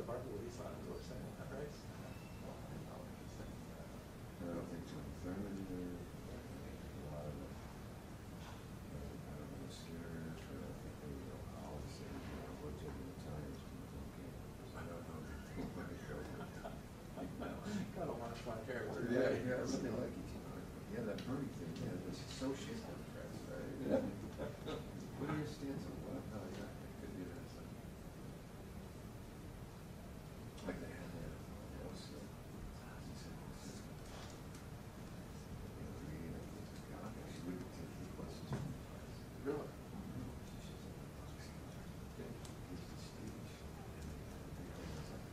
part of Louise on to saying that race. I don't think so. Thurman, a lot of them. I don't know, Skinner, I think they were all the same, what's over the tires. I don't know. Kind of wash my hair. Yeah, something like it. Yeah, that Bernie thing, yeah, it's so shit on the press, right? Yeah. What are your stance on what? Oh, yeah, it could be that. So. Like they had that, also. She wouldn't take any questions from the class. Really?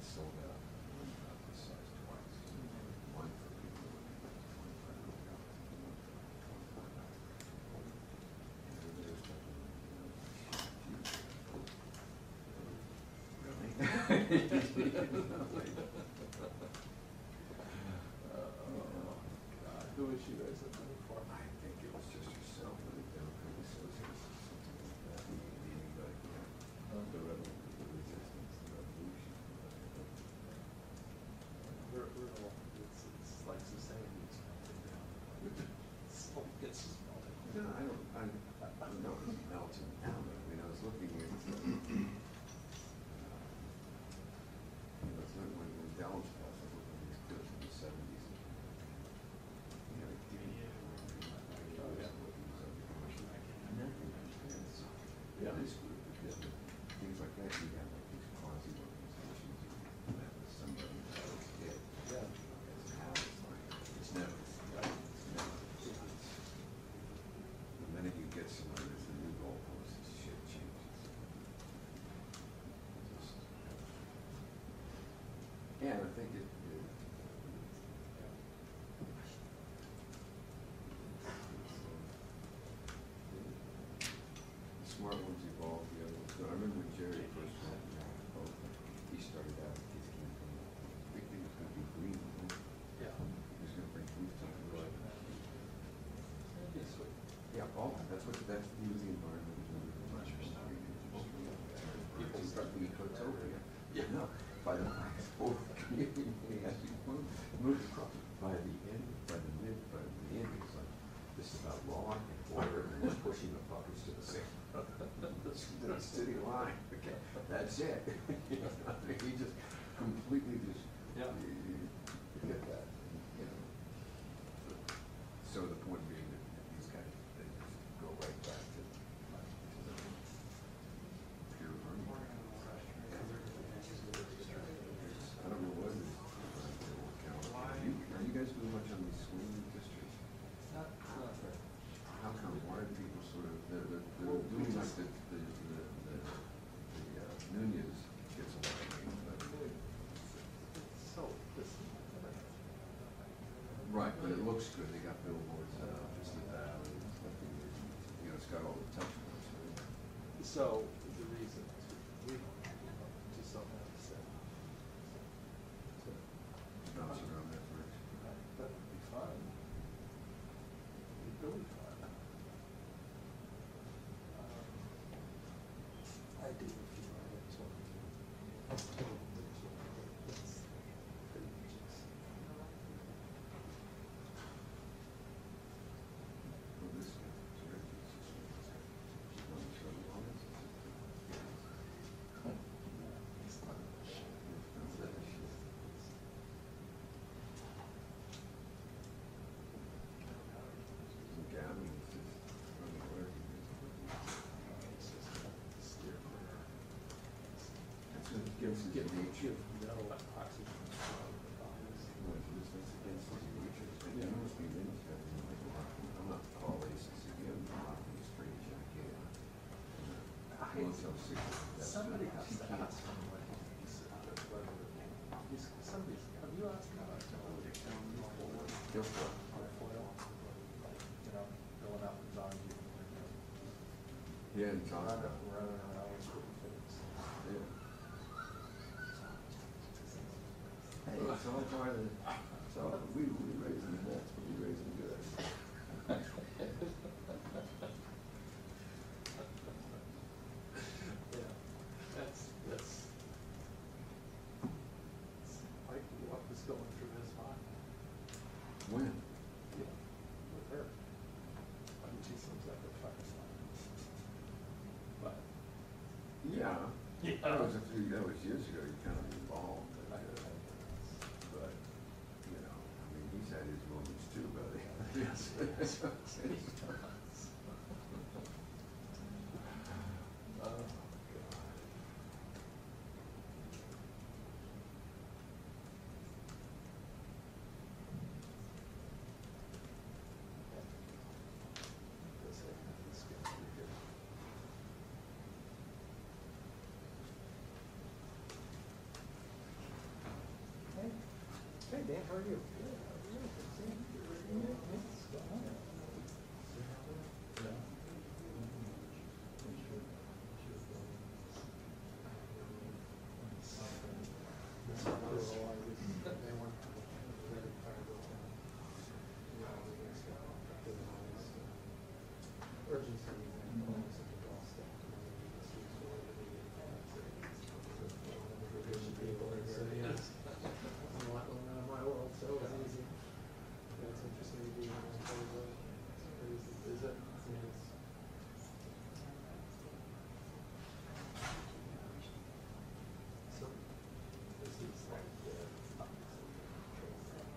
Sold out the size twice. One for people, one for Who was she raising money for? I think it was just herself, but it don't come associated with something like that. Anybody, yeah. The resistance, the revolution. It's like society's melting down. It's just melting. No, I don't know if it's melting down. I mean, I was looking at, it's like when Dallas passed, I looked at these clips in the 70s. You know, Yeah. This group, because things like that, you have like these quasi organizations, you have somebody that was dead. Yeah. Now it's like, it's never. The minute you get somebody that's a new goalpost, shit changes. And I think it the smart ones evolve, the other ones don't. I remember when Jerry first went he started out with his campaign. The big thing was going to be green. Right? Yeah. He was going to bring rooftop. Right. Yeah, that's what he was the environment. People start to eat utopia. Yeah. No, by the whole community as you move across. By the end, by the end, it's like this is about law and order and just pushing the puppets to the city line. Okay, that's it. You know, he just completely just forget that. You know. So the point being that these guys they just go right back to the pure learning. I don't know what it is. Are you guys doing much on these swing districts? Not very. How come? Why are people sort of they're doing like the Nunez gets a lot of money, but So this. right, but it looks good. They got billboards just in that. You know, it's got all the touch points. Right? So the reason we just don't have to say. Bounce around that bridge. That would be fun. It'd be really fun. I do a few items on Well, this guy is great. Gives his nature. No oxygen. That's against his nature. You must be in I'm not tall aces again. I'm not in a straight jacket. Somebody has to ask him what he's somebody's, have you asked him about foil? You know, going out and jogging. Yeah, and John. Running around with things. Yeah. Hey, it's all part of the, so we raise them nuts, but we raise them good. Yeah, that's When? Yeah, with her. I mean, she seems like a firefly. But. Yeah. Yeah. That was years ago, you kind of evolved, but, you know, I mean, he's had his moments too, buddy. Yes. Oh, God. This gets pretty good. Hey, hey Dan, how are you? Good, how are you? Good seeing you. What's going on? Urgency and all this all stuff. People in the city, yes. I'm a lot going on in my world, so it's easy. Yeah, it's interesting to be on that kind of crazy visit. So, this is like,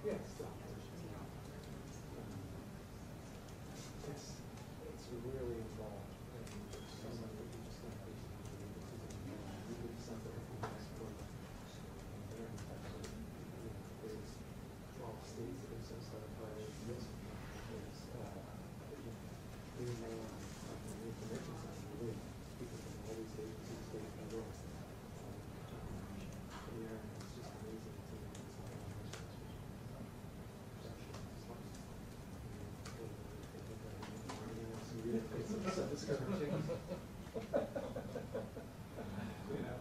yeah, stop motion. It's really involved, and there's so much that you just can't do. You could something from the next quarter. There's 12 states that are so certified. There's, even more on the information side, really, people from all these agencies, state, federal. Yeah, it's just amazing to see what's going on. You know.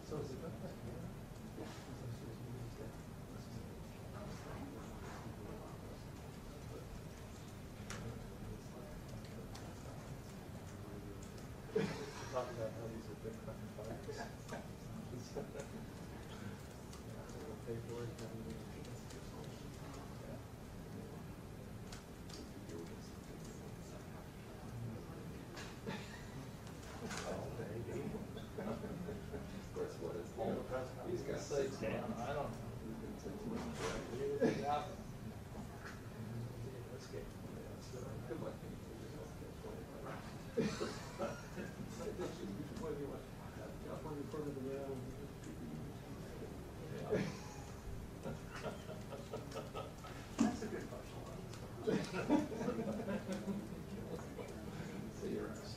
So is it done? Talk about how these are big fucking fires. Pay for it. These guys say, I don't know. Good luck. That's a good question. See your ass.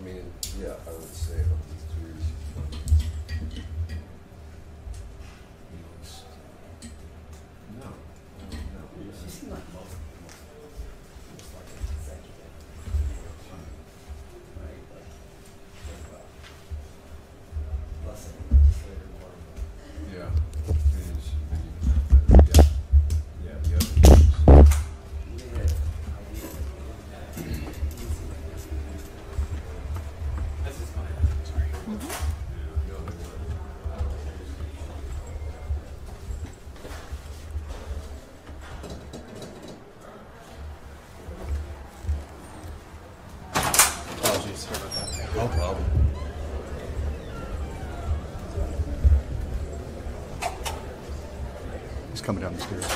mean, yeah, I would say up to 3. No. She seemed like most like an executive, right? Like, think about blessing legislator more. Yeah. Yeah, the other things. We had ideas that that's just my sorry. Yeah, no, they were. Apologies, sorry about that. No problem. He's coming down the stairs.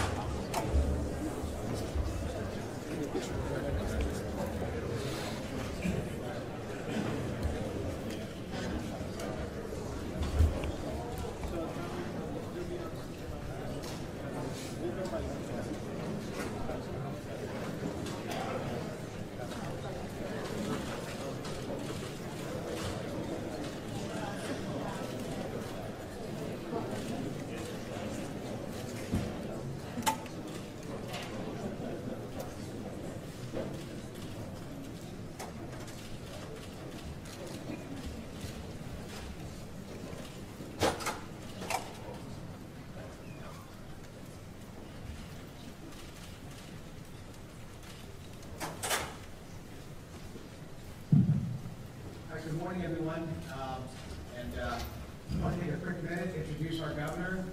Good morning, everyone. I want to take a quick minute to introduce our governor,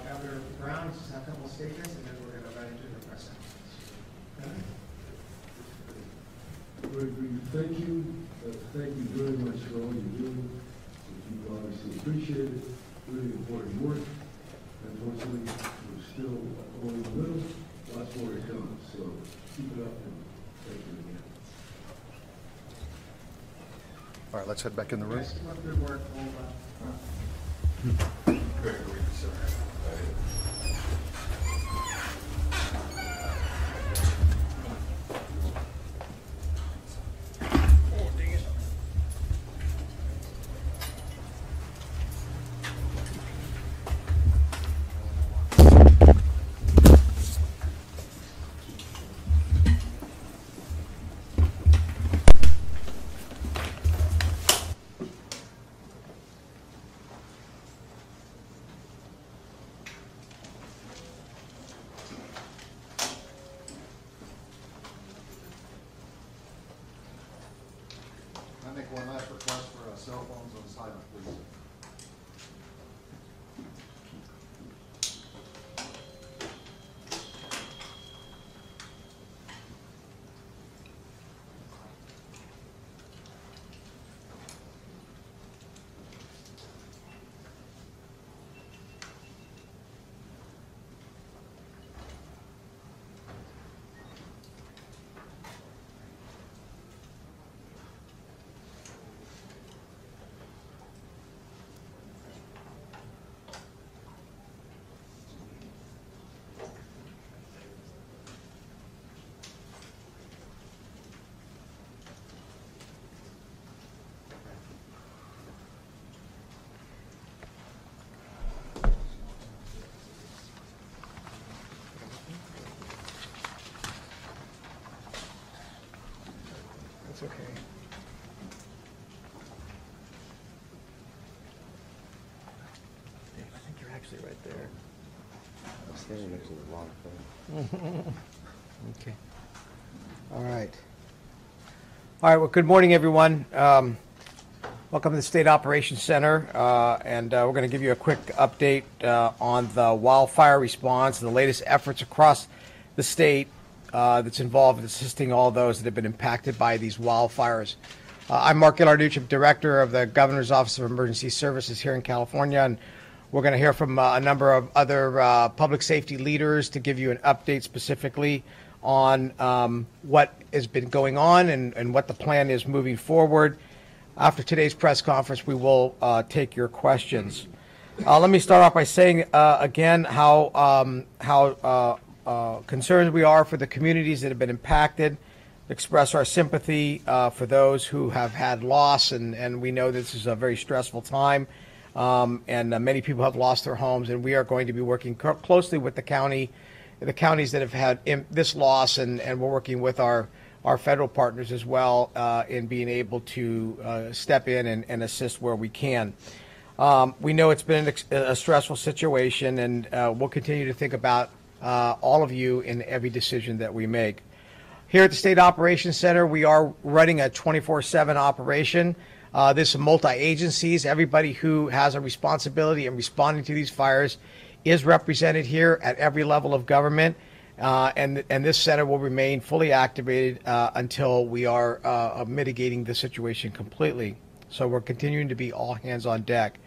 Governor Brown. Just have a couple of statements, and then we're going to run into the press conference. Thank you. Thank you very much for all you do. You obviously appreciate it. Really important work. Unfortunately, we're still only a little. Lots more to come. So keep it up, and thank you again. All right, let's head back in the room. Yes, what good work. Gregory, sir. I make one last request for cell phones on silent, please. That's okay. I think you're actually right there. I'm standing next to the wrong thing. Okay. All right. All right, well, good morning, everyone. Welcome to the State Operations Center, and we're going to give you a quick update on the wildfire response and the latest efforts across the state that's involved in assisting all those that have been impacted by these wildfires. I'm Mark Gillarducci, Director of the Governor's Office of Emergency Services here in California, and we're going to hear from a number of other public safety leaders to give you an update specifically on what has been going on and what the plan is moving forward. After today's press conference, we will take your questions. Let me start off by saying again how concerned we are for the communities that have been impacted express our sympathy for those who have had loss, and we know this is a very stressful time, and many people have lost their homes, and we are going to be working closely with the counties that have had this loss, and we're working with our federal partners as well in being able to step in and assist where we can. We know it's been a stressful situation, and we'll continue to think about all of you in every decision that we make. Here at the State Operations Center, we are running a 24/7 operation. This is multi-agencies. Everybody who has a responsibility in responding to these fires is represented here at every level of government, and this center will remain fully activated until we are mitigating the situation completely. So we're continuing to be all hands on deck.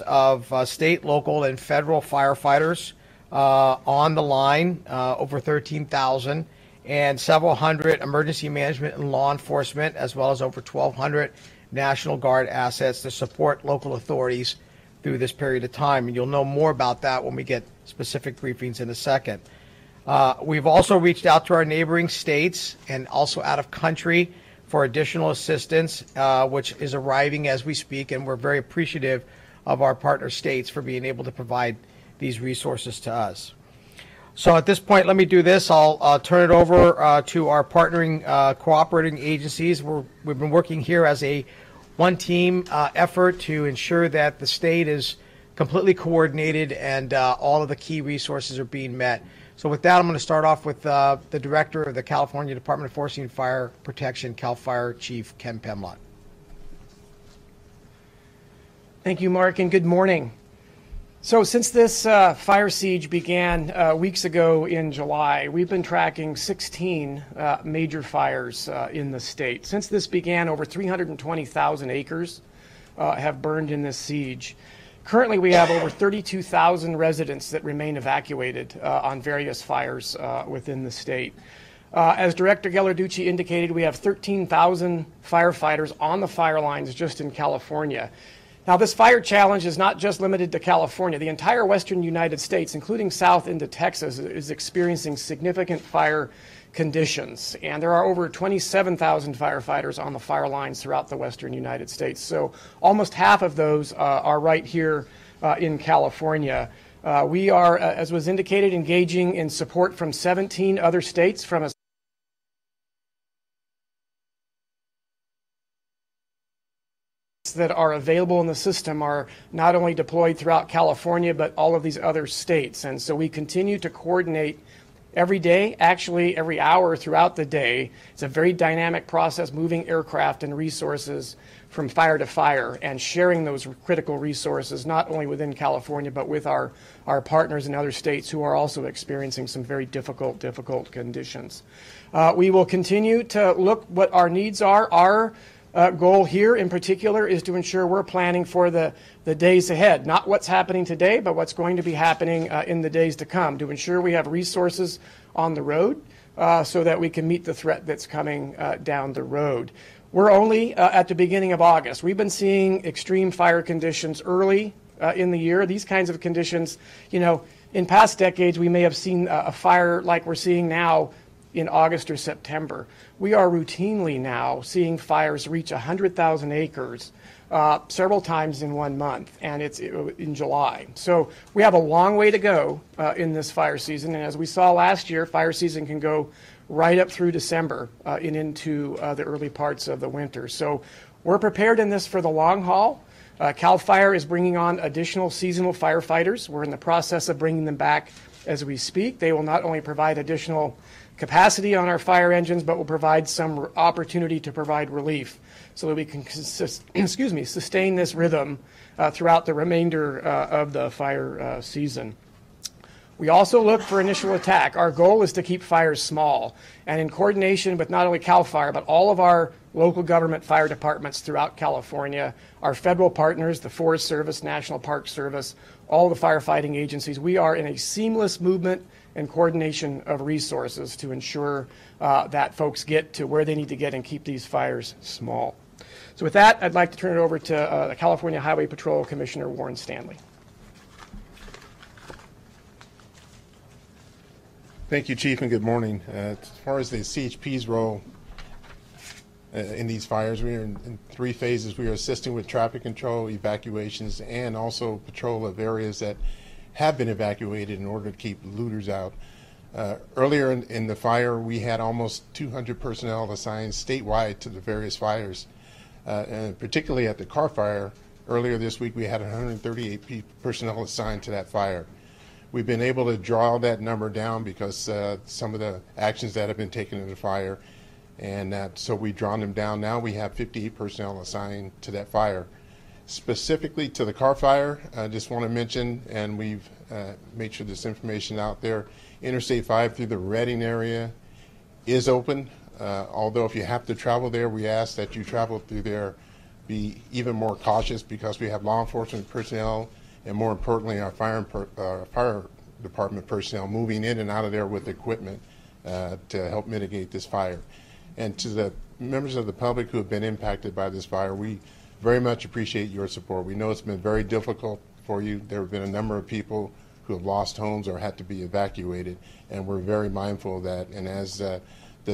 Of state, local, and federal firefighters on the line, over 13,000, and several hundred emergency management and law enforcement, as well as over 1,200 National Guard assets to support local authorities through this period of time. And you'll know more about that when we get specific briefings in a second. We've also reached out to our neighboring states and also out of country for additional assistance, which is arriving as we speak, and we're very appreciative of our partner states for being able to provide these resources to us. So at this point, let me do this. I'll turn it over to our partnering, cooperating agencies. We've been working here as a one-team effort to ensure that the state is completely coordinated and all of the key resources are being met. So with that, I'm going to start off with the Director of the California Department of Forestry and Fire Protection, CAL FIRE, Chief Ken Pemlott. Thank you, Mark, and good morning. So since this fire siege began weeks ago in July, we've been tracking 16 major fires in the state. Since this began, over 320,000 acres have burned in this siege. Currently, we have over 32,000 residents that remain evacuated on various fires within the state. As Director Gellarducci indicated, we have 13,000 firefighters on the fire lines just in California. Now, this fire challenge is not just limited to California. The entire western United States, including south into Texas, is experiencing significant fire conditions. And there are over 27,000 firefighters on the fire lines throughout the western United States. So almost half of those are right here in California. We are, as was indicated, engaging in support from 17 other states from a that are available in the system are not only deployed throughout California, but all of these other states. And so we continue to coordinate every day, actually every hour throughout the day. It's a very dynamic process, moving aircraft and resources from fire to fire and sharing those critical resources, not only within California, but with our partners in other states who are also experiencing some very difficult conditions. We will continue to look what our needs are. Our goal here in particular is to ensure we're planning for the days ahead, not what's happening today, but what's going to be happening in the days to come, to ensure we have resources on the road so that we can meet the threat that's coming down the road. We're only at the beginning of August. We've been seeing extreme fire conditions early in the year. These kinds of conditions, you know, in past decades, we may have seen a fire like we're seeing now in August or September. We are routinely now seeing fires reach 100,000 acres several times in 1 month, and it's in July. So we have a long way to go in this fire season, and as we saw last year, fire season can go right up through December and into the early parts of the winter. So we're prepared in this for the long haul. CAL FIRE is bringing on additional seasonal firefighters. We're in the process of bringing them back as we speak. They will not only provide additional capacity on our fire engines, but will provide some opportunity to provide relief so that we can sustain this rhythm throughout the remainder of the fire season. We also look for initial attack. Our goal is to keep fires small, and in coordination with not only CAL FIRE, but all of our local government fire departments throughout California, our federal partners, the Forest Service, National Park Service, all the firefighting agencies, we are in a seamless movement and coordination of resources to ensure that folks get to where they need to get and keep these fires small. So with that, I'd like to turn it over to the California Highway Patrol Commissioner Warren Stanley. Thank you, Chief, and good morning. As far as the CHP's role in these fires, we are in 3 phases. We are assisting with traffic control, evacuations, and also patrol of areas that have been evacuated in order to keep looters out. Earlier in the fire, we had almost 200 personnel assigned statewide to the various fires, and particularly at the car fire. Earlier this week, we had 138 personnel assigned to that fire. We've been able to draw that number down because some of the actions that have been taken in the fire, and so we've drawn them down. Now we have 58 personnel assigned to that fire. Specifically to the car fire, I just want to mention, and we've made sure this information out there, Interstate 5 through the Reading area is open. Although if you have to travel there, we ask that you travel through there, be even more cautious because we have law enforcement personnel and more importantly, our fire department personnel moving in and out of there with equipment to help mitigate this fire. And to the members of the public who have been impacted by this fire, we very much appreciate your support. We know it's been very difficult for you. There have been a number of people who have lost homes or had to be evacuated, and we're very mindful of that. And as the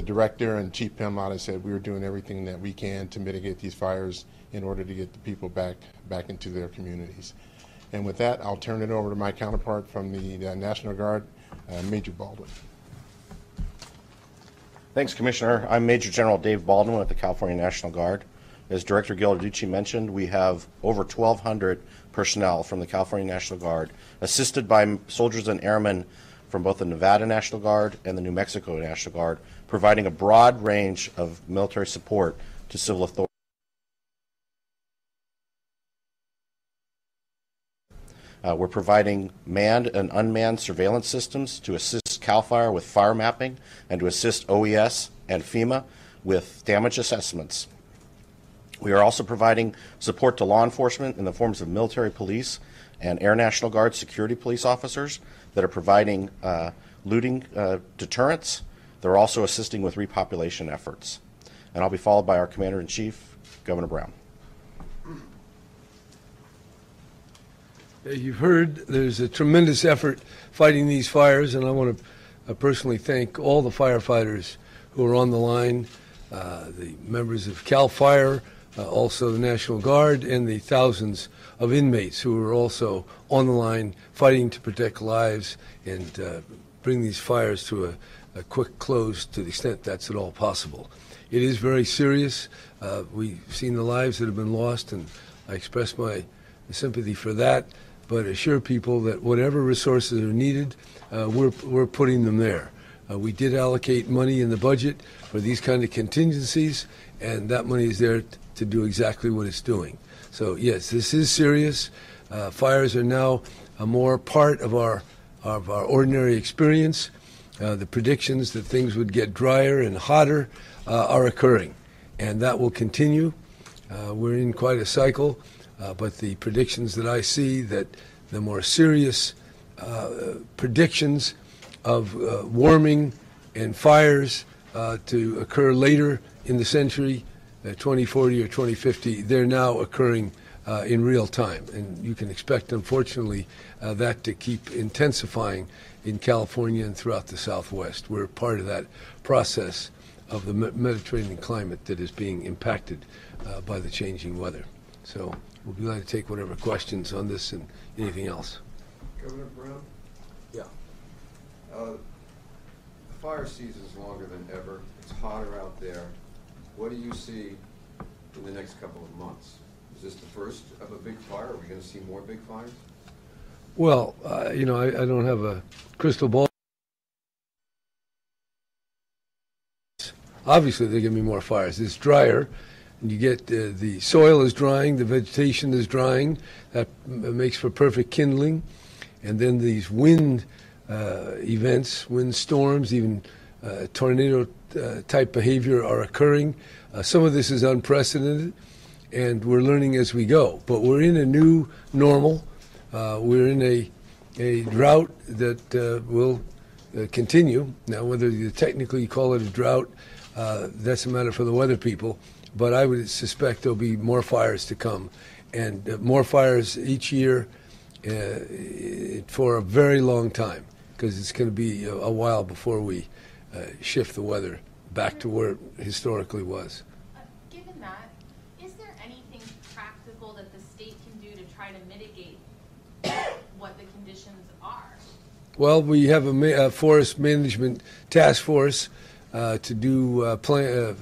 director and Chief Pimlott said, we are doing everything that we can to mitigate these fires in order to get the people back into their communities. And with that, I'll turn it over to my counterpart from the National Guard, Major Baldwin. Thanks, Commissioner. I'm Major General Dave Baldwin with the California National Guard. As Director Ghilarducci mentioned, we have over 1,200 personnel from the California National Guard, assisted by soldiers and airmen from both the Nevada National Guard and the New Mexico National Guard, providing a broad range of military support to civil authorities. We're providing manned and unmanned surveillance systems to assist CAL FIRE with fire mapping and to assist OES and FEMA with damage assessments. We are also providing support to law enforcement in the forms of military police and Air National Guard security police officers that are providing looting deterrence. They're also assisting with repopulation efforts. And I'll be followed by our Commander-in-Chief, Governor Brown. You've heard there's a tremendous effort fighting these fires, and I want to personally thank all the firefighters who are on the line, the members of CAL FIRE, also the National Guard, and the thousands of inmates who are also on the line fighting to protect lives and bring these fires to a quick close to the extent that's at all possible. It is very serious. We've seen the lives that have been lost, and I express my sympathy for that, but assure people that whatever resources are needed, we're putting them there. We did allocate money in the budget for these kind of contingencies, and that money is there to do exactly what it's doing. So yes, this is serious. Fires are now a more part of our ordinary experience. The predictions that things would get drier and hotter are occurring, and that will continue. We're in quite a cycle. But the predictions that I see, that the more serious predictions of warming and fires to occur later in the century, 2040 or 2050, they're now occurring in real time. And you can expect, unfortunately, that to keep intensifying in California and throughout the Southwest. We're part of that process of the Mediterranean climate that is being impacted by the changing weather. So we'll be glad to take whatever questions on this and anything else. Governor Brown? Yeah. The fire season's longer than ever. It's hotter out there. What do you see in the next couple of months? Is this the first of a big fire? Are we going to see more big fires? Well, I don't have a crystal ball. Obviously, there are going to be more fires. It's drier. And you get the soil is drying, the vegetation is drying. That makes for perfect kindling. And then these wind events, wind storms, even tornado type behavior are occurring. Some of this is unprecedented, and we're learning as we go. But we're in a new normal. We're in a drought that will continue. Now, whether you technically call it a drought, that's a matter for the weather people. But I would suspect there'll be more fires to come, and more fires each year for a very long time. because it's going to be a while before we shift the weather back to where it historically was. Given that, is there anything practical that the state can do to try to mitigate what the conditions are? Well, we have a forest management task force to do planned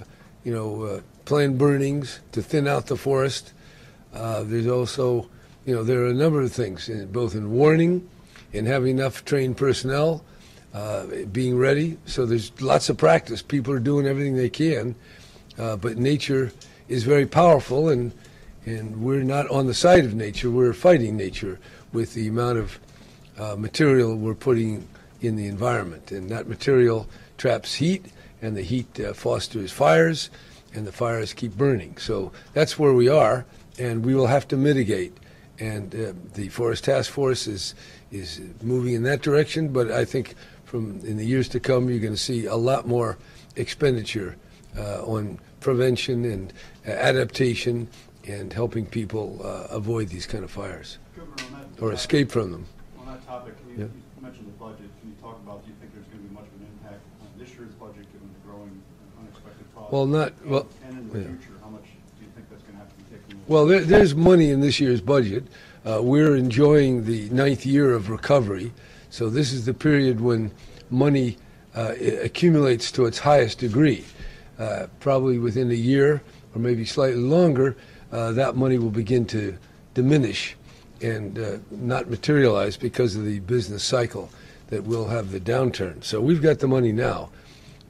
burnings to thin out the forest. There's also, there are a number of things, both in warning and having enough trained personnel, being ready. So there's lots of practice. People are doing everything they can, but nature is very powerful, and we're not on the side of nature. We're fighting nature with the amount of material we're putting in the environment. And that material traps heat, and the heat fosters fires, and the fires keep burning. So that's where we are, and we will have to mitigate. And the Forest Task Force is moving in that direction, but I think in the years to come, you're going to see a lot more expenditure on prevention and adaptation and helping people avoid these kind of fires or escape from them. On that topic, you mentioned the budget. Can you talk about, do you think there's going to be much of an impact on this year's budget given the growing and unexpected costs? And in the future, how much do you think that's going to have to be taken into Well, there's money in this year's budget. We're enjoying the 9th year of recovery. So this is the period when money accumulates to its highest degree. Probably within a year or maybe slightly longer, that money will begin to diminish and not materialize because of the business cycle that will have the downturn. So we've got the money now.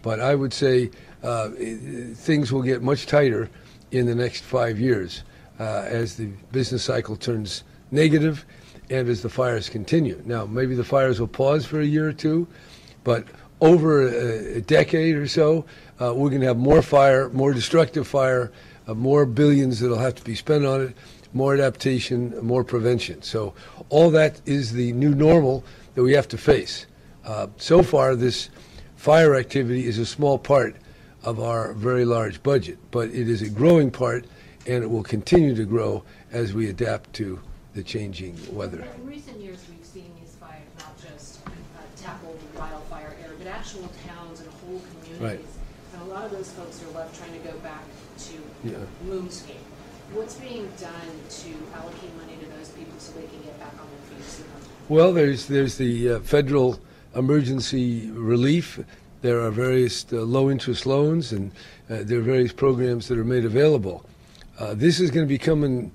But I would say things will get much tighter in the next 5 years as the business cycle turns negative and as the fires continue. Now, maybe the fires will pause for a year or two, but over a decade or so, we're going to have more fire, more destructive fire, more billions that will have to be spent on it, more adaptation, more prevention. So all that is the new normal that we have to face. So far, this fire activity is a small part of our very large budget, but it is a growing part, and it will continue to grow as we adapt to the changing weather. In recent years, we've seen these fires not just tackle the wildfire area, but actual towns and whole communities. Right. And a lot of those folks are left trying to go back to moonscape. What's being done to allocate money to those people so they can get back on their feet? Well, there's the federal emergency relief. There are various low-interest loans, and there are various programs that are made available. This is going to become an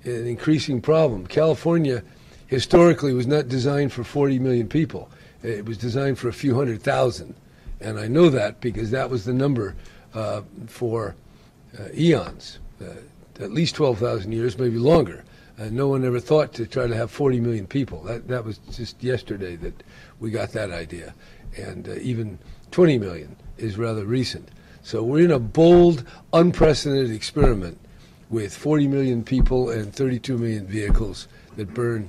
increasing problem. California historically was not designed for 40 million people. It was designed for a few 100,000. And I know that because that was the number for eons, at least 12,000 years, maybe longer. No one ever thought to try to have 40 million people. That was just yesterday that we got that idea. And even 20 million is rather recent. So we're in a bold, unprecedented experiment with 40 million people and 32 million vehicles that burn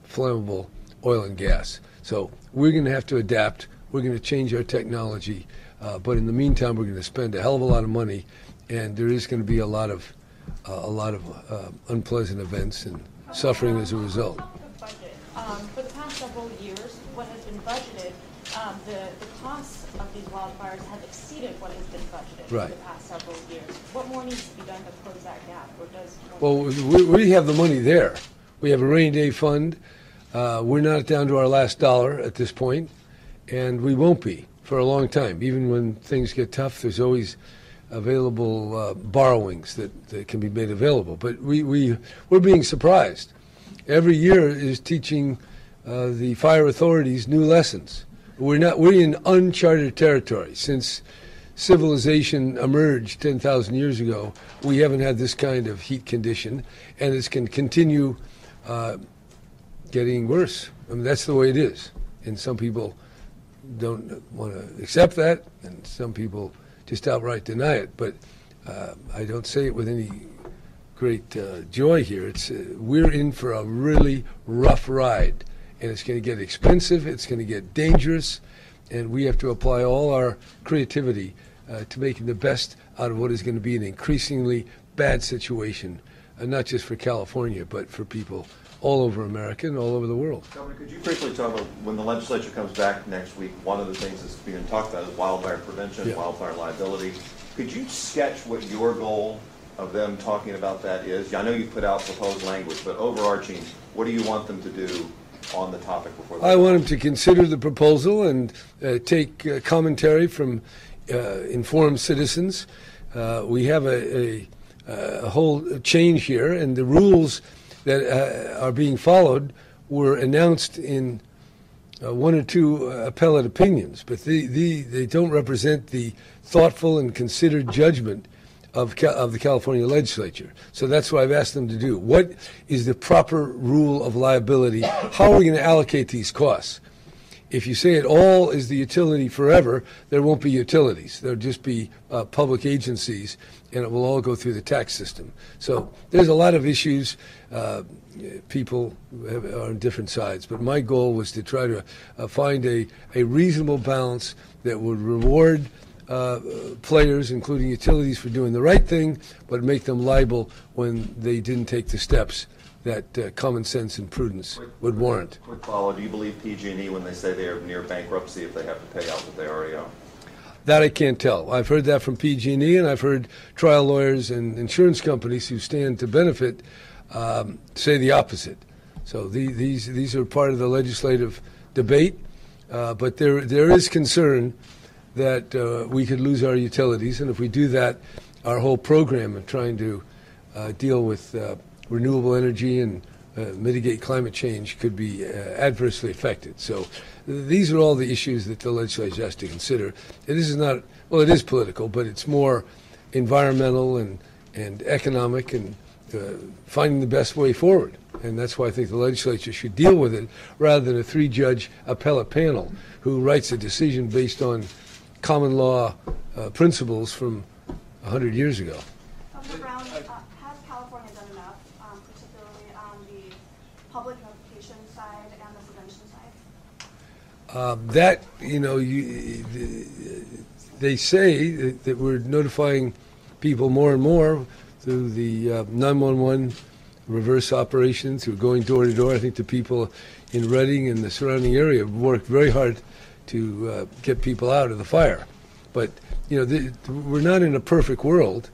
flammable oil and gas. So we're going to have to adapt. We're going to change our technology. But in the meantime, we're going to spend a hell of a lot of money, and there is going to be a lot of unpleasant events and suffering as a result. Budget. For the past several years, what has been budgeted, the costs of these wildfires have exceeded what has been budgeted for the past several years. What more needs to be done to close that gap? Or does we have the money there. We have a rainy day fund. We're not down to our last dollar at this point, and we won't be for a long time. Even when things get tough, there's always available borrowings that can be made available. But we're being surprised. Every year is teaching the fire authorities new lessons. We're in uncharted territory. Since civilization emerged 10,000 years ago, we haven't had this kind of heat condition, and it's going to continue getting worse. I mean, that's the way it is. And some people don't want to accept that, and some people just outright deny it. But I don't say it with any great joy here. We're in for a really rough ride, and it's going to get expensive, it's going to get dangerous, and we have to apply all our creativity to making the best out of what is going to be an increasingly bad situation, not just for California, but for people all over America and all over the world. Governor, could you briefly talk about, when the legislature comes back next week, one of the things that's being talked about is wildfire prevention, Yeah. wildfire liability. Could you sketch what your goal of them talking about that is? I know you put out proposed language, but overarching, what do you want them to do on the topic before they... I want them to consider the proposal and take commentary from informed citizens. We have a whole change here, and the rules that are being followed were announced in one or two appellate opinions, but they don't represent the thoughtful and considered judgment of the California legislature. So that's what I've asked them to do. What is the proper rule of liability? How are we going to allocate these costs? If you say it all is the utility forever, there won't be utilities. There'll just be public agencies, and it will all go through the tax system. So there's a lot of issues. People are on different sides. But my goal was to try to find a reasonable balance that would reward players, including utilities, for doing the right thing, but make them liable when they didn't take the steps that common sense and prudence would warrant. Quick follow, do you believe PG&E when they say they are near bankruptcy if they have to pay out what they already owe? That I can't tell. I've heard that from PG&E, and I've heard trial lawyers and insurance companies who stand to benefit say the opposite. So these are part of the legislative debate, but there is concern that we could lose our utilities, and if we do that, our whole program of trying to deal with renewable energy and mitigate climate change could be adversely affected. So these are all the issues that the legislature has to consider. This is not, well, it is political, but it's more environmental and economic and finding the best way forward. And that's why I think the legislature should deal with it rather than a three-judge appellate panel who writes a decision based on common law principles from 100 years ago. Dr. Brown, has California done enough, particularly on the public notification side and the prevention side? That, they say that we're notifying people more and more through the 911 reverse operation, through going door to door. I think the people in Redding and the surrounding area worked very hard to get people out of the fire. But, we're not in a perfect world.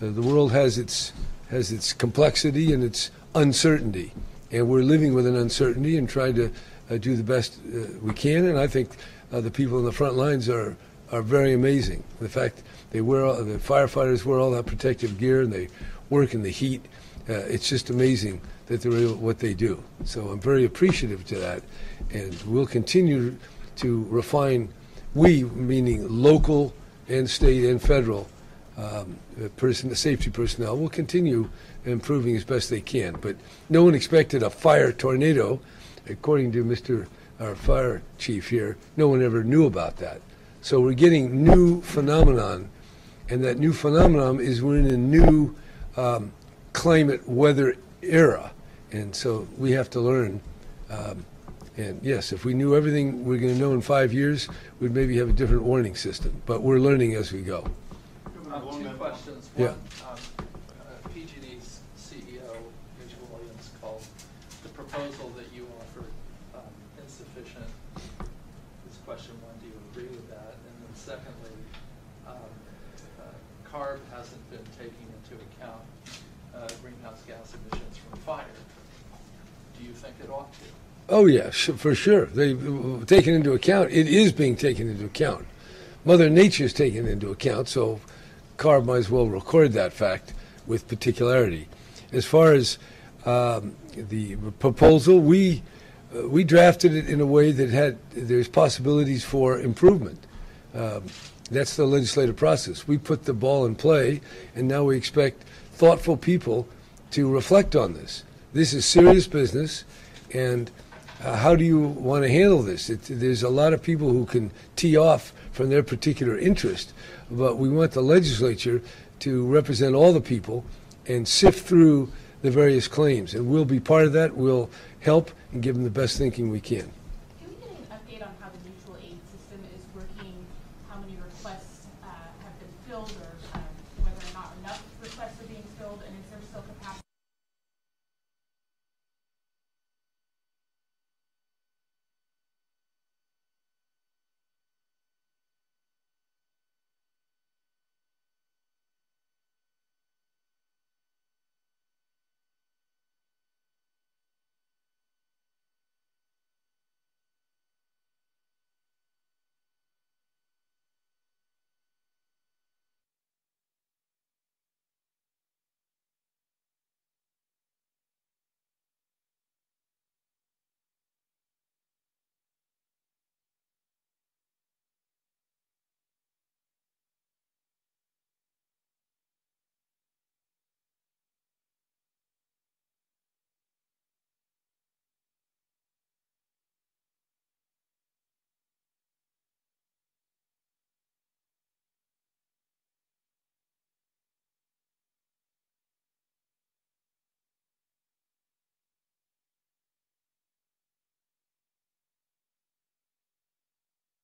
The world has its complexity and its uncertainty. And we're living with an uncertainty and trying to do the best we can. And I think the people in the front lines are very amazing. The fact the firefighters wear all that protective gear and they work in the heat, it's just amazing that they're able, what they do. So I'm very appreciative to that. And we'll continue to refine, we, meaning local and state and federal safety personnel, will continue improving as best they can. But no one expected a fire tornado. According to our fire chief here, no one ever knew about that. So we're getting new phenomenon, and that new phenomenon is we're in a new climate weather era. And so we have to learn. And yes, if we knew everything we're going to know in 5 years, we'd maybe have a different warning system. But we're learning as we go. Two questions. Yeah. One, PG&E's CEO, Rachel Williams, called the proposal that you offered insufficient. This question one, do you agree with that? And then secondly, CARB hasn't been taking into account greenhouse gas emissions from fire. Do you think it ought to? Oh, yeah, for sure. They've taken into account. It is being taken into account. Mother Nature is taken into account, so CARB might as well record that fact with particularity. As far as the proposal, we drafted it in a way that there's possibilities for improvement. That's the legislative process. We put the ball in play, and now we expect thoughtful people to reflect on this. This is serious business, and how do you want to handle this? There's a lot of people who can tee off from their particular interest, but we want the legislature to represent all the people and sift through the various claims, and we'll be part of that. We'll help and give them the best thinking we can. Can we get an update on how the mutual aid system is working, how many requests have been filled, or whether or not enough requests are being filled, and is there still capacity